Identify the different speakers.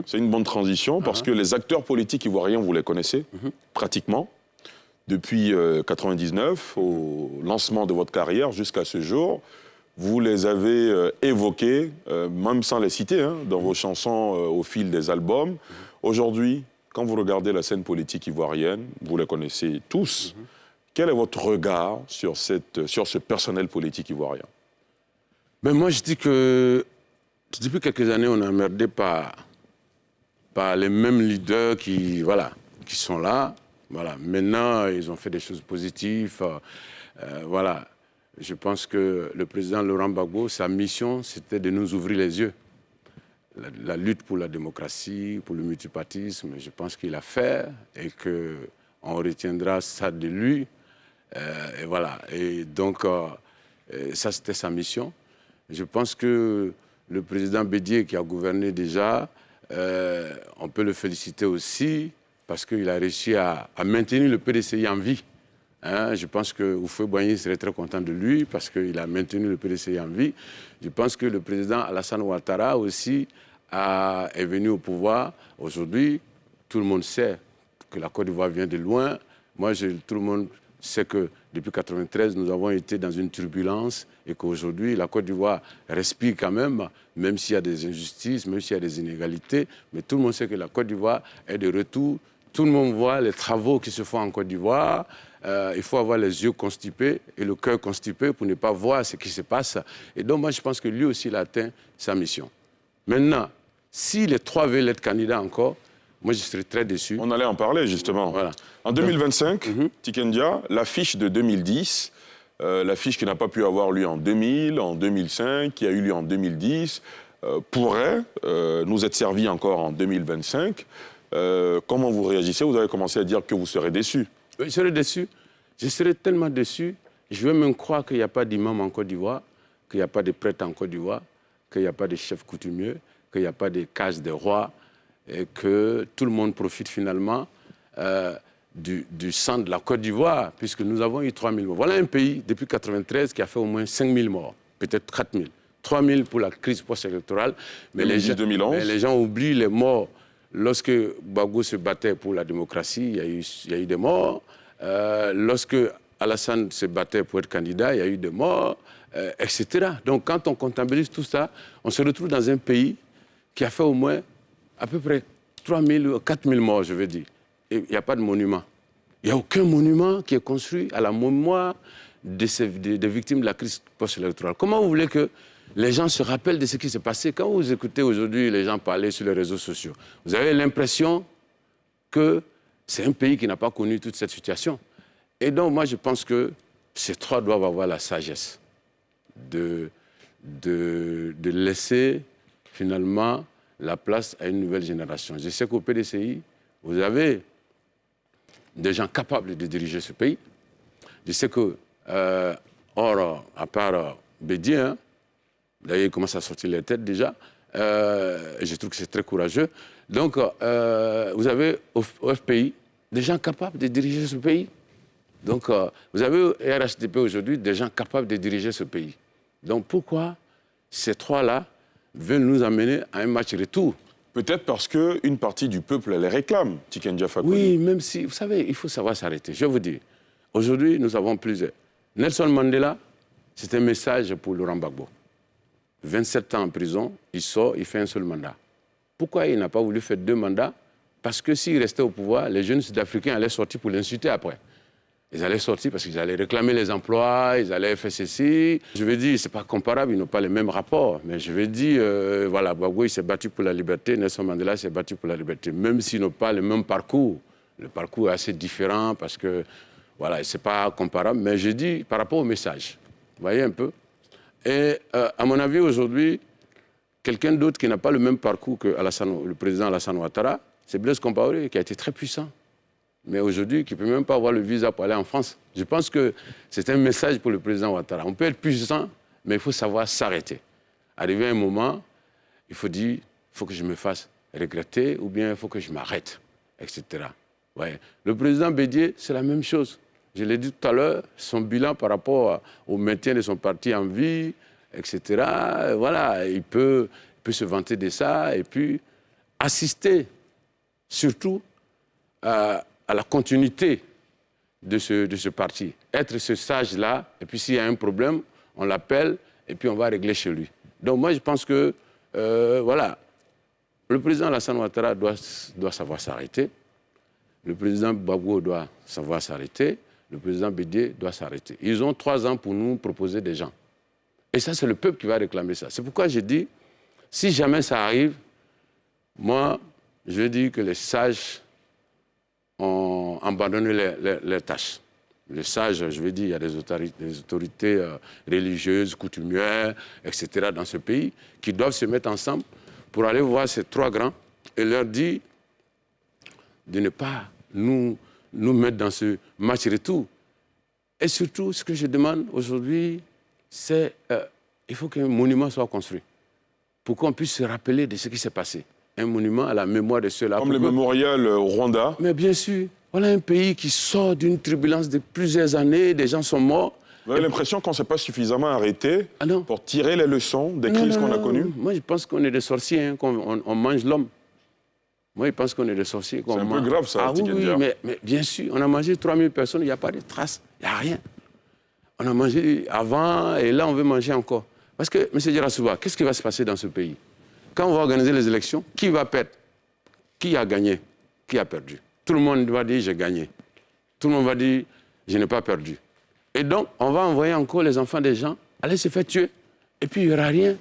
Speaker 1: C'est une bonne transition parce que les acteurs politiques ivoiriens, vous les connaissez pratiquement. Depuis 1999, au lancement de votre carrière jusqu'à ce jour, vous les avez évoqués, même sans les citer, dans vos chansons au fil des albums. Aujourd'hui, quand vous regardez la scène politique ivoirienne, vous les connaissez tous, quel est votre regard sur ce personnel politique ivoirien?
Speaker 2: Ben moi, je dis que depuis quelques années, on est emmerdé par les mêmes leaders qui sont là. Voilà. Maintenant, ils ont fait des choses positives. Voilà. Je pense que le président Laurent Gbagbo, sa mission, c'était de nous ouvrir les yeux. La lutte pour la démocratie, pour le multipartisme, je pense qu'il a fait et qu'on retiendra ça de lui. Et voilà. Et donc, ça, c'était sa mission. Je pense que le président Bédié, qui a gouverné déjà, on peut le féliciter aussi parce qu'il a réussi à maintenir le PDCI en vie. Je pense que Houphouët-Boigny serait très content de lui parce qu'il a maintenu le PDCI en vie. Je pense que le président Alassane Ouattara aussi est venu au pouvoir. Aujourd'hui, tout le monde sait que la Côte d'Ivoire vient de loin. Tout le monde sait que depuis 1993, nous avons été dans une turbulence et qu'aujourd'hui, la Côte d'Ivoire respire quand même s'il y a des injustices, même s'il y a des inégalités. Mais tout le monde sait que la Côte d'Ivoire est de retour. Tout le monde voit les travaux qui se font en Côte d'Ivoire. Il faut avoir les yeux constipés et le cœur constipé pour ne pas voir ce qui se passe. Et donc, moi, je pense que lui aussi, il a atteint sa mission. Maintenant, si les trois veulent être candidats encore, moi, je serais très déçu.
Speaker 1: On allait en parler, justement.
Speaker 2: Voilà.
Speaker 1: En 2025, Tikendia, l'affiche de 2010, l'affiche qui n'a pas pu avoir lieu en 2000, en 2005, qui a eu lieu en 2010, pourrait nous être servie encore en 2025. Comment vous réagissez? Vous avez commencé à dire que vous serez déçu.
Speaker 2: Je serais déçu. Je serais tellement déçu. Je vais même croire qu'il n'y a pas d'imam en Côte d'Ivoire, qu'il n'y a pas de prêtre en Côte d'Ivoire, qu'il n'y a pas de chef coutumier, qu'il n'y a pas de cages des rois, et que tout le monde profite finalement du sang de la Côte d'Ivoire, puisque nous avons eu 3 000 morts. Voilà un pays, depuis 1993, qui a fait au moins 5 000 morts, peut-être 4 000. 3 000 pour la crise post-électorale, mais les gens oublient les morts. Lorsque Gbagbo se battait pour la démocratie, il y a eu des morts. Lorsque Alassane se battait pour être candidat, il y a eu des morts, etc. Donc quand on comptabilise tout ça, on se retrouve dans un pays qui a fait au moins à peu près 3 000 ou 4 000 morts, je veux dire. Et il n'y a pas de monument. Il n'y a aucun monument qui est construit à la mémoire des victimes de la crise post-électorale. Comment vous voulez que les gens se rappellent de ce qui s'est passé? Quand vous écoutez aujourd'hui les gens parler sur les réseaux sociaux, vous avez l'impression que c'est un pays qui n'a pas connu toute cette situation. Et donc, moi, je pense que ces trois doivent avoir la sagesse de laisser, finalement, la place à une nouvelle génération. Je sais qu'au PDCI, vous avez des gens capables de diriger ce pays. Je sais que, à part Bédié, d'ailleurs, il commence à sortir les têtes déjà. Je trouve que c'est très courageux. Donc, vous avez au FPI des gens capables de diriger ce pays. Donc, vous avez au RHDP aujourd'hui des gens capables de diriger ce pays. Donc, pourquoi ces trois-là veulent nous amener à un match retour?
Speaker 1: Peut-être parce qu'une partie du peuple les réclame, Tikendia Fakoly.
Speaker 2: Oui, même si, vous savez, il faut savoir s'arrêter. Je vais vous dire, aujourd'hui, nous avons plusieurs. Nelson Mandela, c'est un message pour Laurent Gbagbo. 27 ans en prison, il sort, il fait un seul mandat. Pourquoi il n'a pas voulu faire 2 mandats? Parce que s'il restait au pouvoir, les jeunes sud-africains allaient sortir pour l'insulter après. Ils allaient sortir parce qu'ils allaient réclamer les emplois, ils allaient faire ceci. Je veux dire, ce n'est pas comparable, ils n'ont pas les mêmes rapports. Mais je veux dire, voilà, Gbagbo, il s'est battu pour la liberté, Nelson Mandela s'est battu pour la liberté. Même s'ils n'ont pas le même parcours. Le parcours est assez différent parce que, voilà, ce n'est pas comparable. Mais je dis, par rapport au message, vous voyez un peu. Et à mon avis, aujourd'hui, quelqu'un d'autre qui n'a pas le même parcours que le président Alassane Ouattara, c'est Blaise Compaoré, qui a été très puissant. Mais aujourd'hui, qui ne peut même pas avoir le visa pour aller en France. Je pense que c'est un message pour le président Ouattara. On peut être puissant, mais il faut savoir s'arrêter. Arrivé à un moment, il faut dire, il faut que je me fasse regretter ou bien il faut que je m'arrête, etc. Ouais. Le président Bédié, c'est la même chose. Je l'ai dit tout à l'heure, son bilan par rapport au maintien de son parti en vie, etc. Voilà, il peut se vanter de ça. Et puis, assister surtout à la continuité de ce parti. Être ce sage-là, et puis s'il y a un problème, on l'appelle, et puis on va régler chez lui. Donc moi, je pense que, voilà, le président Alassane Ouattara doit savoir s'arrêter, le président Gbagbo doit savoir s'arrêter, le président Bédié doit s'arrêter. Ils ont 3 ans pour nous proposer des gens. Et ça, c'est le peuple qui va réclamer ça. C'est pourquoi je dis, si jamais ça arrive, moi, je dis que les sages ont abandonné leurs tâches. Les sages, je veux dire, il y a des autorités religieuses, coutumières, etc. dans ce pays qui doivent se mettre ensemble pour aller voir ces 3 grands et leur dire de ne pas nous mettre dans ce match retour. Et surtout, ce que je demande aujourd'hui, c'est il faut qu'un monument soit construit pour qu'on puisse se rappeler de ce qui s'est passé. Un monument à la mémoire de ceux-là.
Speaker 1: Comme le mémorial au Rwanda.
Speaker 2: Mais bien sûr, voilà un pays qui sort d'une turbulence de plusieurs années, des gens sont morts.
Speaker 1: Vous avez l'impression qu'on ne s'est pas suffisamment arrêté pour tirer les leçons des crises qu'on a connues?
Speaker 2: Moi, je pense qu'on est des sorciers, hein, qu'on mange l'homme. Moi, je pense qu'on est des sorciers.
Speaker 1: C'est un peu grave, ça,
Speaker 2: oui, mais bien sûr, on a mangé 3000 personnes, il n'y a pas de traces, il n'y a rien. On a mangé avant et là, on veut manger encore. Parce que, M. Djarassouba, qu'est-ce qui va se passer dans ce pays? Quand on va organiser les élections, qui va perdre? Qui a gagné? Qui a perdu? Tout le monde va dire « j'ai gagné ». Tout le monde va dire « je n'ai pas perdu ». Et donc, on va envoyer encore les enfants des gens aller se faire tuer. Et puis, il n'y aura rien.